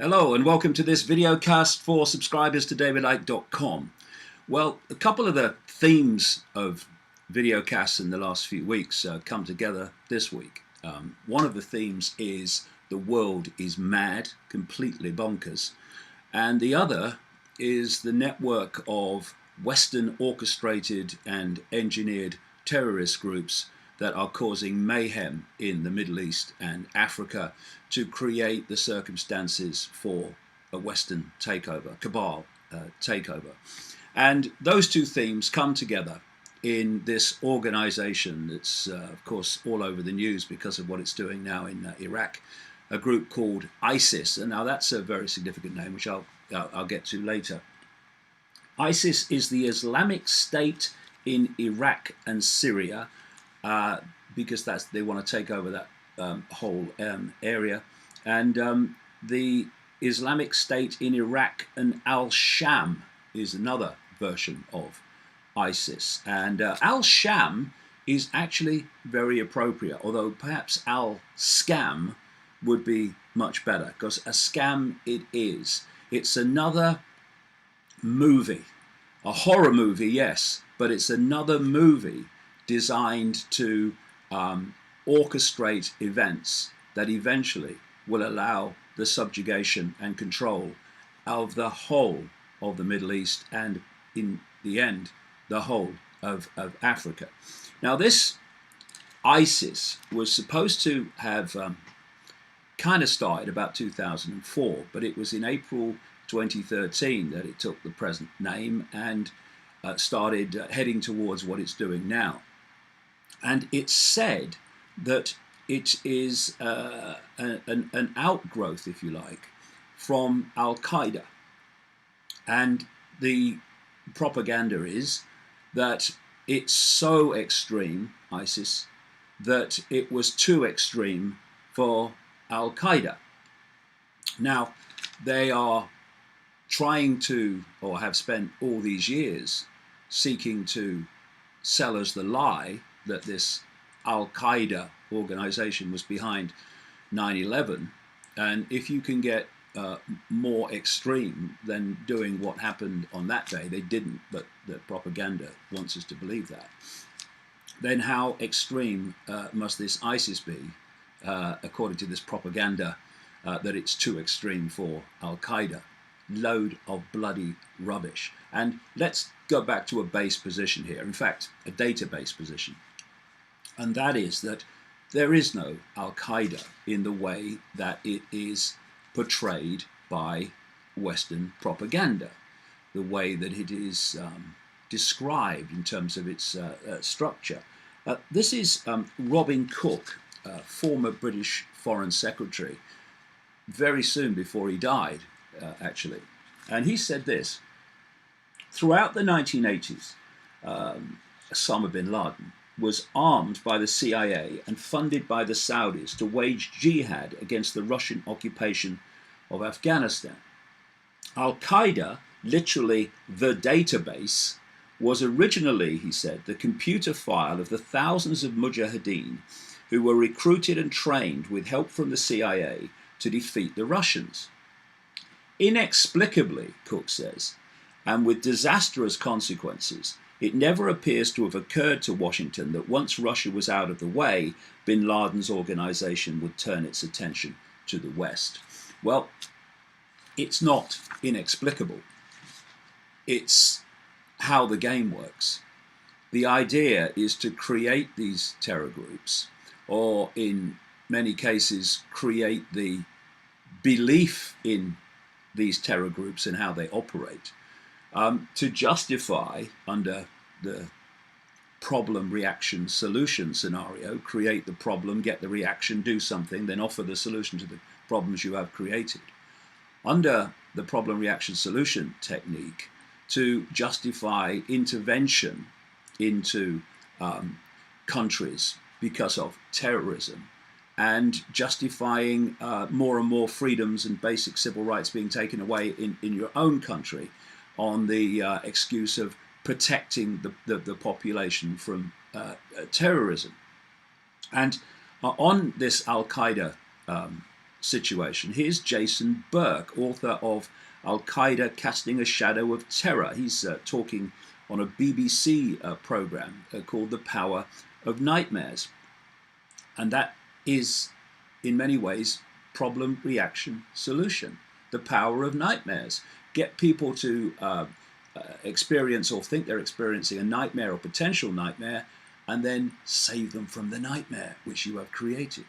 Hello and welcome to this video cast for subscribers to davidicke.com. Well, a couple of the themes of video casts in the last few weeks come together this week. One of the themes is the world is mad, completely bonkers. And the other is the network of Western orchestrated and engineered terrorist groups that are causing mayhem in the Middle East and Africa to create the circumstances for a Western takeover, cabal takeover. And those two themes come together in this organization that's, of course, all over the news because of what it's doing now in Iraq, a group called ISIS. And now that's a very significant name, which I'll get to later. ISIS is the Islamic State in Iraq and Syria, because they want to take over that whole area. And the Islamic State in Iraq and Sham is another version of ISIS. And Sham is actually very appropriate, although perhaps Scam would be much better, because a scam it is. It's another movie, a horror movie, yes, but it's another movie designed to orchestrate events that eventually will allow the subjugation and control of the whole of the Middle East and, in the end, the whole of Africa. Now, this ISIS was supposed to have kind of started about 2004, but it was in April 2013 that it took the present name and started heading towards what it's doing now. And it's said that it is an outgrowth, if you like, from Al-Qaeda. And the propaganda is that it's so extreme, ISIS, that it was too extreme for Al-Qaeda. Now, they are trying to, or have spent all these years, seeking to sell us the lie that this Al-Qaeda organization was behind 9/11. And if you can get more extreme than doing what happened on that day, they didn't, but the propaganda wants us to believe that, then how extreme must this ISIS be, according to this propaganda, that it's too extreme for Al-Qaeda? Load of bloody rubbish. And let's go back to a base position here, in fact, a database position. And that is that there is no Al-Qaeda in the way that it is portrayed by Western propaganda, the way that it is described in terms of its structure. This is Robin Cook, former British Foreign Secretary, very soon before he died, actually. And he said this: throughout the 1980s, Osama bin Laden was armed by the CIA and funded by the Saudis to wage jihad against the Russian occupation of Afghanistan. Al-Qaeda, literally the database, was originally, he said, the computer file of the thousands of mujahideen who were recruited and trained with help from the CIA to defeat the Russians. Inexplicably, Cook says, and with disastrous consequences, it never appears to have occurred to Washington that once Russia was out of the way, bin Laden's organization would turn its attention to the West. Well, it's not inexplicable. It's how the game works. The idea is to create these terror groups, or in many cases, create the belief in these terror groups and how they operate, to justify, under the problem, reaction, solution scenario, create the problem, get the reaction, do something, then offer the solution to the problems you have created. Under the problem, reaction, solution technique, to justify intervention into countries because of terrorism, and justifying more and more freedoms and basic civil rights being taken away in your own country on the excuse of protecting the population from terrorism. And on this Al-Qaeda situation. Here's Jason Burke, author of Al-Qaeda Casting a Shadow of Terror. He's talking on a BBC program called The Power of Nightmares. And that is, in many ways, problem, reaction, solution. The power of nightmares. Get people to experience or think they're experiencing a nightmare or potential nightmare, and then save them from the nightmare which you have created.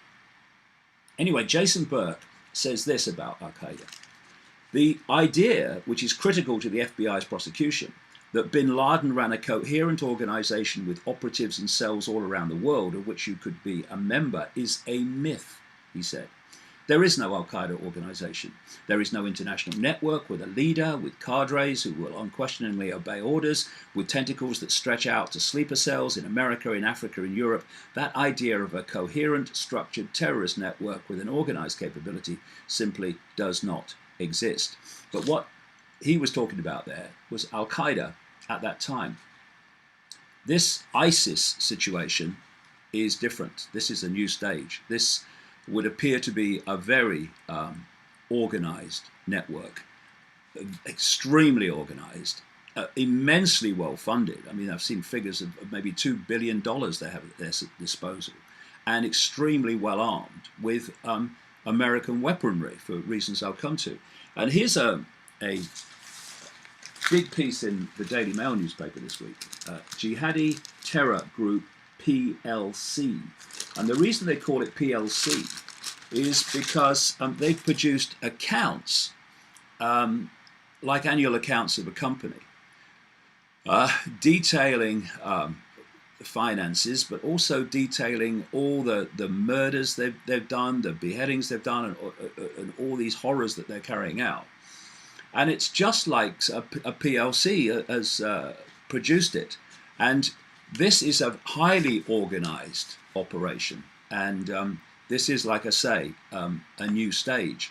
Anyway, Jason Burke says this about Al-Qaeda. The idea, which is critical to the FBI's prosecution, that bin Laden ran a coherent organization with operatives and cells all around the world of which you could be a member, is a myth, he said. There is no Al-Qaeda organization. There is no international network with a leader, with cadres who will unquestioningly obey orders, with tentacles that stretch out to sleeper cells in America, in Africa, in Europe. That idea of a coherent, structured terrorist network with an organized capability simply does not exist. But what he was talking about there was Al-Qaeda at that time. This ISIS situation is different. This is a new stage. This would appear to be a very organized network, extremely organized, immensely well funded. I mean, I've seen figures of maybe $2 billion they have at their disposal, and extremely well armed with American weaponry for reasons I'll come to. And here's a big piece in the Daily Mail newspaper this week, Jihadi Terror Group PLC. And the reason they call it PLC is because they've produced accounts, like annual accounts of a company, detailing finances, but also detailing all the murders they've done, the beheadings they've done, and all these horrors that they're carrying out. And it's just like a PLC has produced it. And this is a highly organized operation. And this is, like I say, a new stage.